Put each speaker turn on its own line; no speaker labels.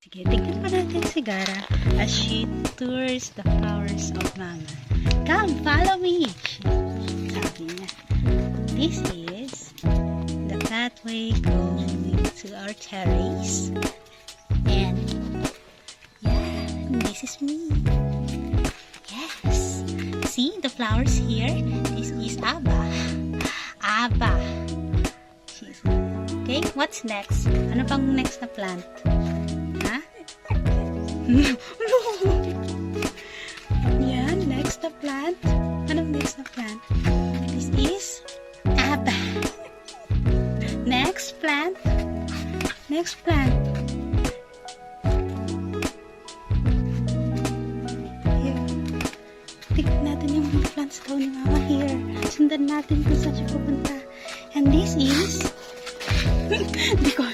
Sige, tingnan pa natin si Gara as she tours the flowers of Mama. Come, follow me! Sabi niya. This is the pathway going to our terrace. And, yeah, this is me. Yes. See the flowers here? This is Abba. Abba. Okay, what's next? Ano pang next na plant? Ha? Yan, next na plant. Anong next na plant? This is Abba. Next plant. Next plant. Here. Tignan natin yung mga plants daw ni Mama here. Sundan natin kung saan siya pupunta. And this is... Di ko